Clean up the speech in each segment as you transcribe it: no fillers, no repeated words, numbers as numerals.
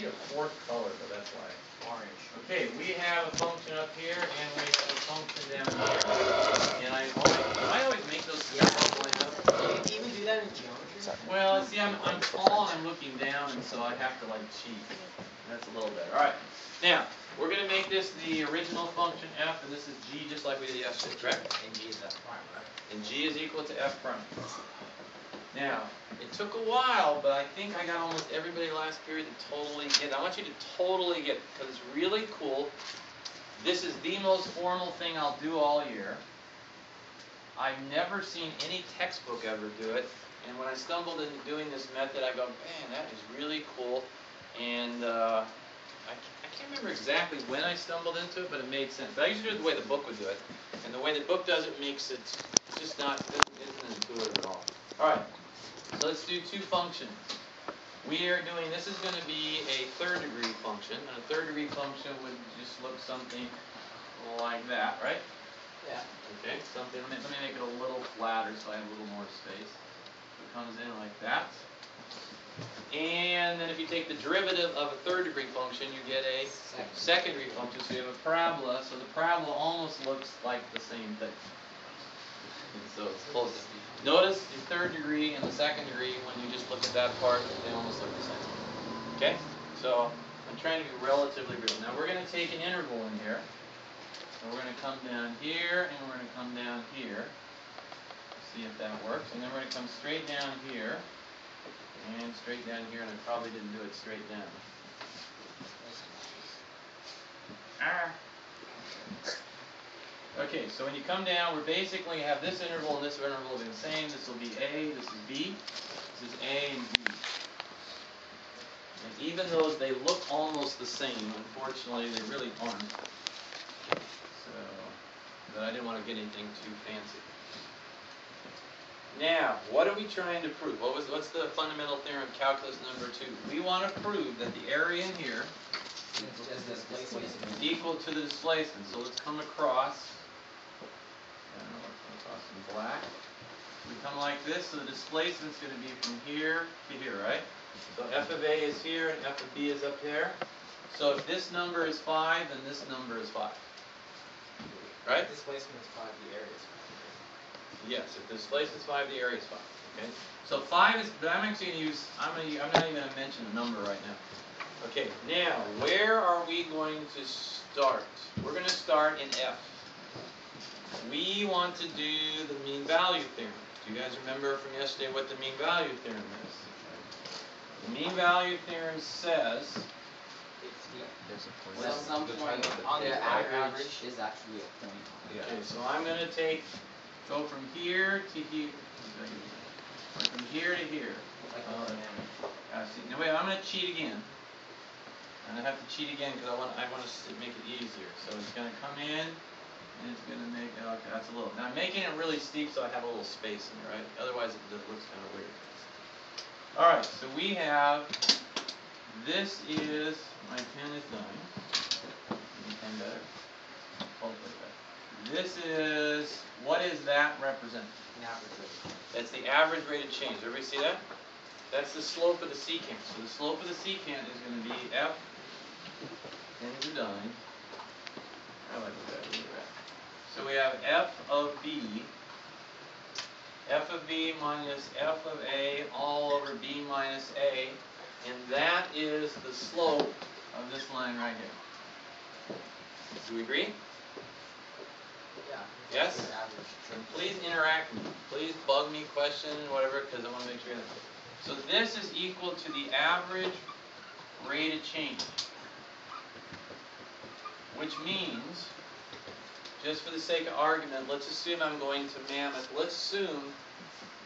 need a fourth color, but that's why. Orange. Okay, we have a function up here, and we have a function down here. And I always make those line up. Do you even do that in geometry? Well, see, I'm tall and I'm looking down, and so I have to like cheat. That's a little better. All right. Now we're going to make this the original function f, and this is g, just like we did yesterday, correct? And g is f prime, right? And g is equal to f prime. Now, it took a while, but I think I got almost everybody last period to totally get it. I want you to totally get it, because it's really cool. This is the most formal thing I'll do all year. I've never seen any textbook ever do it, and when I stumbled into doing this method, I go, man, that is really cool. And I can't remember exactly when I stumbled into it, but it made sense. But I usually do it the way the book would do it, and the way the book does it makes it just not, it isn't intuitive at all. All right. So let's do two functions. We are doing, this is going to be a third degree function, and a third degree function would just look something like that, right? Yeah. Okay, something, let me make it a little flatter so I have a little more space. It comes in like that. And then if you take the derivative of a third degree function, you get a second degree function. So you have a parabola, so the parabola almost looks like the same thing. And so it's close. Notice the third degree and the second degree, when you just look at that part, they almost look the same. Okay? So I'm trying to be relatively real. Now we're going to take an interval in here. So we're going to come down here, and we're going to come down here. See if that works. And then we're going to come straight down here, and straight down here, and I probably didn't do it straight down. Okay, so when you come down, we basically have this interval and this interval being the same. This will be A, this is B, this is A and B. And even though they look almost the same, unfortunately they really aren't. So, but I didn't want to get anything too fancy. Now, what are we trying to prove? What's the fundamental theorem of calculus number 2? We want to prove that the area in here is equal to the displacement. So let's come across. In black. We come like this, so the displacement is going to be from here to here, right? So f of A is here and f of B is up there. So if this number is 5, then this number is 5. Right? If displacement is 5, the area is 5. Yes, if the displacement is 5, the area is 5. Okay? So 5 is, but I'm actually going to use, I'm not even going to mention the number right now. Okay, now, where are we going to start? We're going to start in F. We want to do the mean value theorem. Do you guys remember from yesterday what the mean value theorem is? The mean value theorem says some point on the average is actually a point. Yeah. Okay, so I'm going to go from here to here. From here to here. Now wait, I'm going to cheat again. And I have to cheat again because I want to make it easier. So it's going to come in. And it's going to make, okay, that's a little. Now I'm making it really steep so I have a little space in there, right? Otherwise it just looks kind of weird. Alright, so we have, this is, my pen is dying. Pen better. Hopefully better. This is, what is that represent? An average rate. That's the average rate of change. Everybody see that? That's the slope of the secant. So the slope of the secant is going to be F, pens are dying. I like that. So we have f of b minus f of a all over b minus a, and that is the slope of this line right here. Do we agree? Yeah. Yes? And please interact with me. Please bug me, question, whatever, because I want to make sure. So this is equal to the average rate of change, which means, just for the sake of argument, let's assume I'm going to Mammoth. Let's assume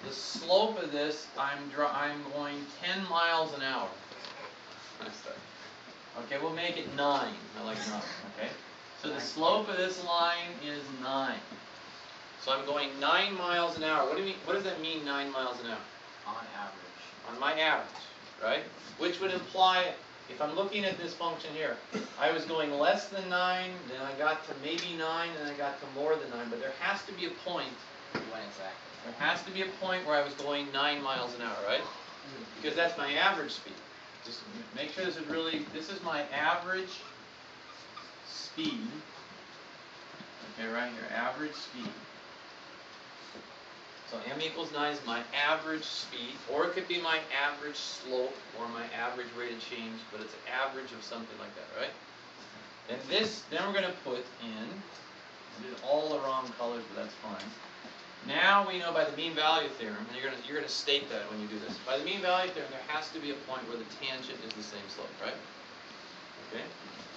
the slope of this, I'm going 10 miles an hour. Okay, we'll make it 9. I like 9. Okay, so the slope of this line is 9. So I'm going 9 miles an hour. What do you mean? What does that mean? 9 miles an hour? On average. On my average, right? Which would imply, if I'm looking at this function here, I was going less than 9, then I got to maybe 9, and I got to more than 9. But there has to be a point. When exactly? There has to be a point where I was going 9 miles an hour, right? Because that's my average speed. Just make sure this is my average speed. Okay, right here, average speed. So m equals 9 is my average speed, or it could be my average slope, or my average rate of change, but it's an average of something like that, right? And this, then we're going to put in, I did all the wrong colors, but that's fine. Now we know by the mean value theorem, and you're going to state that when you do this. By the mean value theorem, there has to be a point where the tangent is the same slope, right? Okay?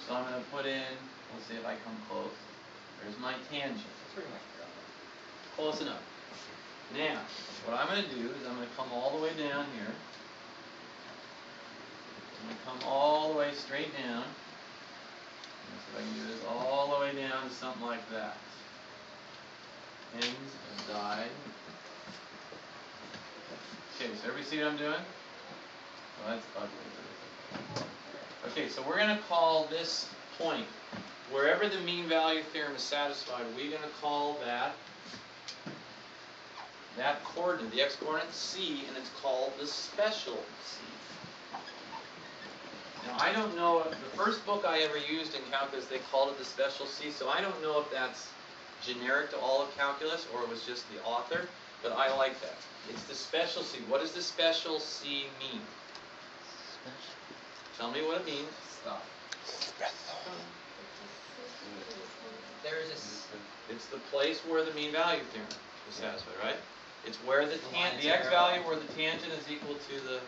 So I'm going to put in, let's see if I come close. There's my tangent. Close enough. Now, what I'm going to do is I'm going to come all the way down here. I'm going to come all the way straight down. Let's see if I can do this all the way down to something like that. Ends and died. Okay, so everybody see what I'm doing? Well, that's ugly. Okay, so we're going to call this point, wherever the mean value theorem is satisfied, we're going to call that coordinate, the x-coordinate, C, and it's called the special C. Now, I don't know, the first book I ever used in calculus, they called it the special C, so I don't know if that's generic to all of calculus or it was just the author, but I like that. It's the special C. What does the special C mean? Tell me what it means. Stuff. It's the place where the mean value theorem is satisfied, right? It's where the x value where the tangent is equal to the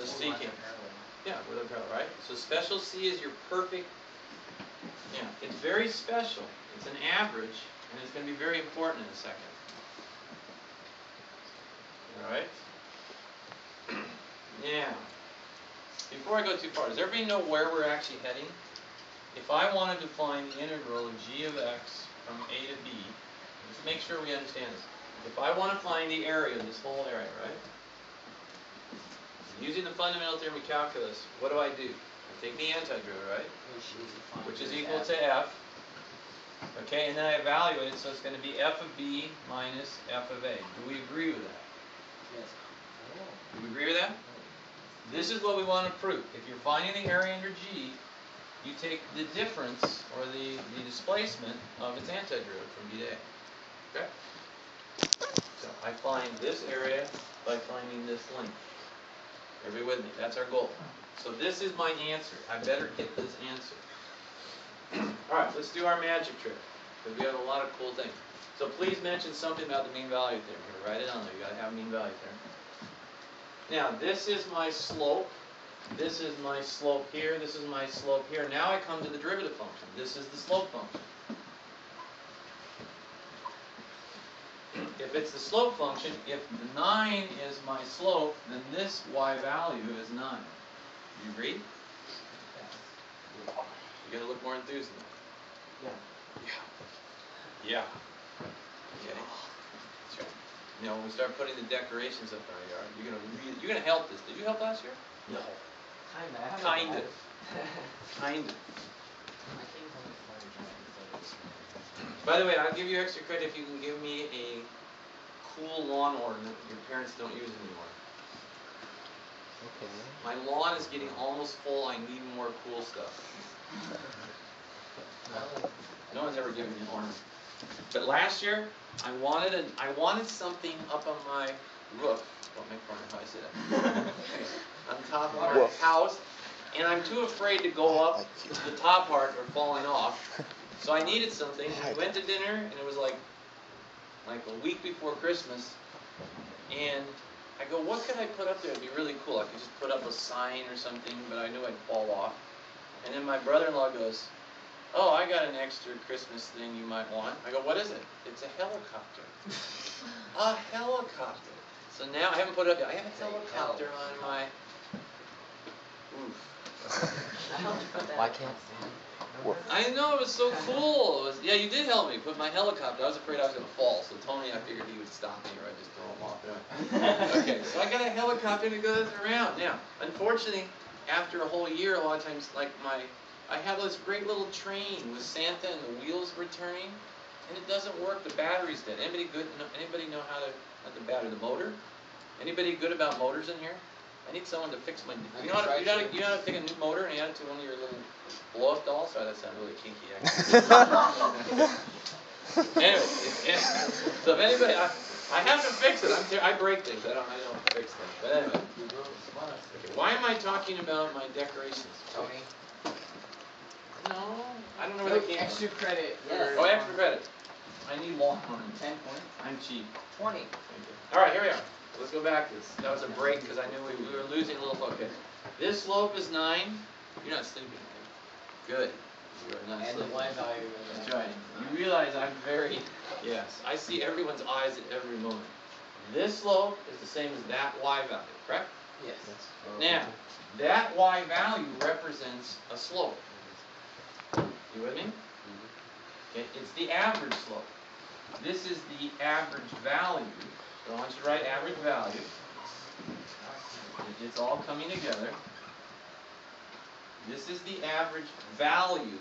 secant. Yeah, where they're parallel, right? So special C is your perfect. Yeah, it's very special. It's an average, and it's going to be very important in a second. All right. Now, before I go too far, does everybody know where we're actually heading? If I wanted to find the integral of g of x from a to b, just make sure we understand this. If I want to find the area of this whole area, right? Using the fundamental theorem of calculus, what do? I take the antiderivative, right? Which is equal to f. Okay, and then I evaluate it, so it's going to be f of b minus f of a. Do we agree with that? Yes. Do we agree with that? This is what we want to prove. If you're finding the area under g, you take the difference, or the displacement, of its antiderivative from b to a. Okay? So I find this area by finding this length. Everybody with me? That's our goal. So this is my answer. I better get this answer. Alright, let's do our magic trick. Because we have a lot of cool things. So please mention something about the mean value theorem here. Write it on there. You gotta have a mean value theorem. Now, this is my slope. This is my slope here. This is my slope here. Now I come to the derivative function. This is the slope function. If it's the slope function, if the 9 is my slope, then this y value is 9. Do you agree? Yes. You gotta look more enthused. Yeah. Yeah. Okay. That's right. You know, when we start putting the decorations up in our yard, you're gonna help this. Did you help last year? No. Kinda. Kind of. Kind of. I came home with fire jackets. By the way, I'll give you extra credit if you can give me a cool lawn ornament your parents don't use anymore. Okay. My lawn is getting almost full. I need more cool stuff. No one's ever given me an ornament. But last year, I wanted something up on my roof. Don't make fun of how I say that. On top of our house, and I'm too afraid to go up to the top part or falling off. So I needed something. And we went to dinner, and it was like a week before Christmas. And I go, what could I put up there? It'd be really cool. I could just put up a sign or something, but I knew I'd fall off. And then my brother-in-law goes, oh, I got an extra Christmas thing you might want. I go, what is it? It's a helicopter. A helicopter. So now, I haven't put it up yet. I have a helicopter on my roof. Why can't I know, it was so cool. Yeah, you did help me put my helicopter. I was afraid I was going to fall, so Tony, I figured he would stop me or I'd just throw him off. Okay, so I got a helicopter and it goes around. Now, unfortunately, after a whole year, a lot of times, I have this great little train with Santa and the wheels were turning, and it doesn't work. The battery's dead. Anybody know how to, not the battery, the motor? Anybody good about motors in here? I need someone to fix my. You know how to take a new motor and add it to one of your little blow-up dolls? Sorry, that sounded really kinky. Actually. Anyway, so if anybody, I have to fix it. I break things. I don't fix things. But anyway, okay, why am I talking about my decorations? Tony. No, I don't know where they came Extra from. credit. Yes. Oh, extra credit. I need long 10 points. I'm cheap. 20. All right, here we are. Let's go back to this. That was a break because I knew we were losing a little focus. This slope is 9. You're not sleeping. Good. You are not And sleeping. the Y value. That's right. You realize I'm very, yes, I see everyone's eyes at every moment. This slope is the same as that Y value, correct? Yes. Now, that Y value represents a slope. You with me? Okay, it's the average slope. This is the average value. So I want you to write average value. It's all coming together. This is the average value.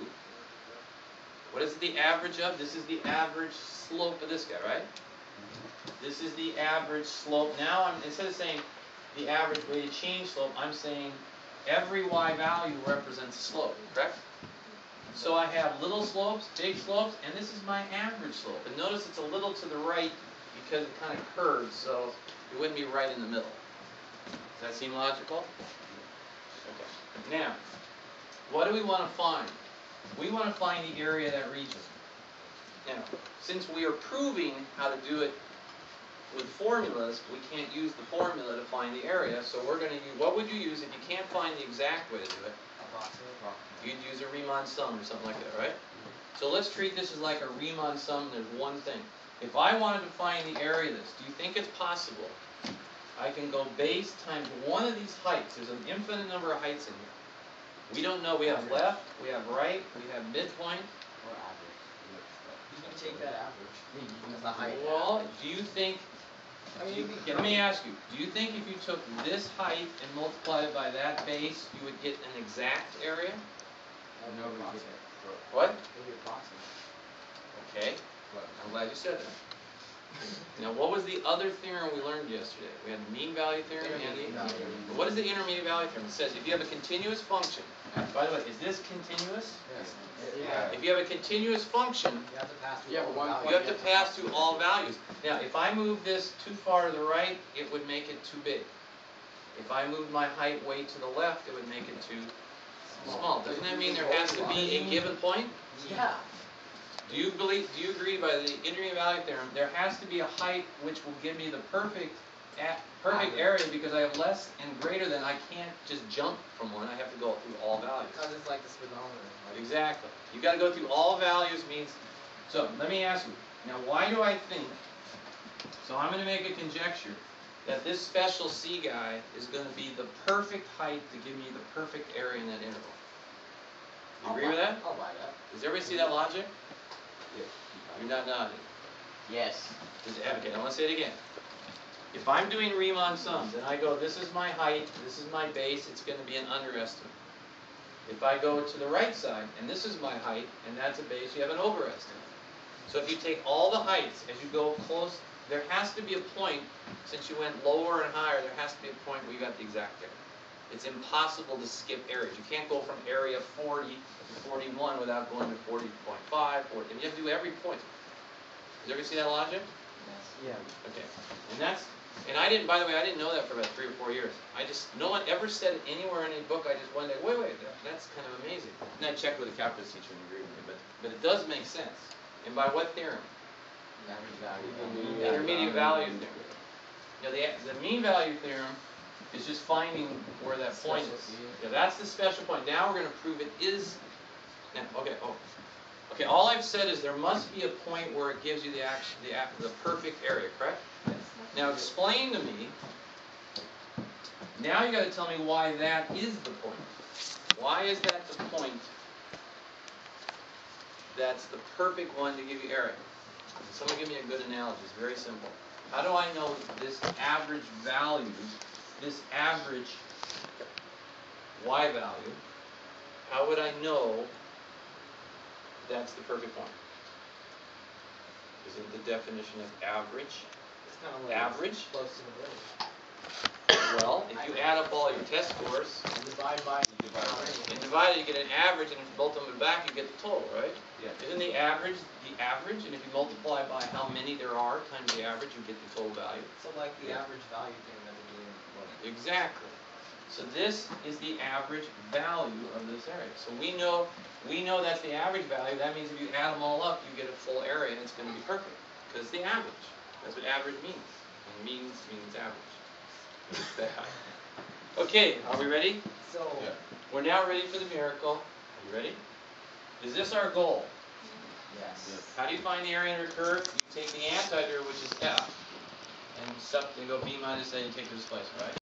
What is it the average of? This is the average slope of this guy, right? This is the average slope. Now, instead of saying the average weighted change slope, I'm saying every Y value represents a slope, correct? So I have little slopes, big slopes, and this is my average slope. And notice it's a little to the right because it kind of curves, so it wouldn't be right in the middle. Does that seem logical? Okay. Now, what do we want to find? We want to find the area of that region. Now, since we are proving how to do it with formulas, we can't use the formula to find the area, so we're going to use, what would you use if you can't find the exact way to do it? You'd use a Riemann sum or something like that, right? So let's treat this as like a Riemann sum. There's one thing. If I wanted to find the area of this, do you think it's possible? I can go base times one of these heights. There's an infinite number of heights in here. We don't know. We have left, we have right, we have midpoint. Or average. You can take that average. As the height. Well, do you think, let me ask you, do you think if you took this height and multiplied it by that base, you would get an exact area? No, What? maybe approximate. Okay, I'm glad you said that. Now, what was the other theorem we learned yesterday? We had the mean value theorem and the... What is the intermediate value theorem? It says if you have a continuous function... By the way, is this continuous? Yes. Yeah. If you have a continuous function, You have to pass through all values. you have to pass through all values. Now, if I move this too far to the right, it would make it too big. If I moved my height way to the left, it would make it too small. Doesn't that mean there has to be a given point? Yeah. Do you agree by the intermediate value theorem, there has to be a height which will give me the perfect area because I have less and greater than, I can't just jump from one, I have to go through all values. Because it's like the speedometer. Exactly. You got to go through all values means, so let me ask you, now why do I think, so I'm going to make a conjecture that this special C guy is going to be the perfect height to give me the perfect area in that interval. You agree with that? I'll buy that. Does everybody see that logic? Yeah. You're not nodding. Yes. Okay, I want to say it again. If I'm doing Riemann sums and I go, this is my height, this is my base, it's going to be an underestimate. If I go to the right side and this is my height and that's a base, you have an overestimate. So if you take all the heights as you go close, there has to be a point, since you went lower and higher, there has to be a point where you got the exact area. It's impossible to skip areas. You can't go from area 40 to 41 without going to 40.5, 40. You have to do every point. Did you ever see that logic? Yes. Yeah. Okay. And I didn't, by the way, I didn't know that for about 3 or 4 years. No one ever said it anywhere in any book. I just wondered, wait, that's kind of amazing. And I checked with a calculus teacher and agreed with me, but it does make sense. And by what theorem? Intermediate value theorem. Now the mean value theorem is just finding where that point is. Yeah, that's the special point. Now we're going to prove it is. Now, okay. All I've said is there must be a point where it gives you the perfect area, correct? Yes. Now explain to me. Now you got to tell me why that is the point. Why is that the point? That's the perfect one to give you area. Someone give me a good analogy. It's very simple. How do I know this average value, this average Y value, how would I know that's the perfect point? Is it the definition of average? It's kind of like average? close to the middle. Well, if you add up all your test scores And divide by and divide it, you get an average, and if you multiply them back, you get the total, right? Yeah. Isn't the average, and if you multiply by how many there are times the average, you get the total value? So like the average value thing that they do in what? Exactly. So this is the average value of this area. So we know that's the average value. That means if you add them all up, you get a full area, and it's going to be perfect because it's the average. That's what average means. And means average. It's that. Okay, are we ready? So Yeah. We're now ready for the miracle. Are you ready? Is this our goal? yes. Yes. How do you find the area under a curve? You take the antiderivative, which is f, and go b minus a, and take the displacement, right?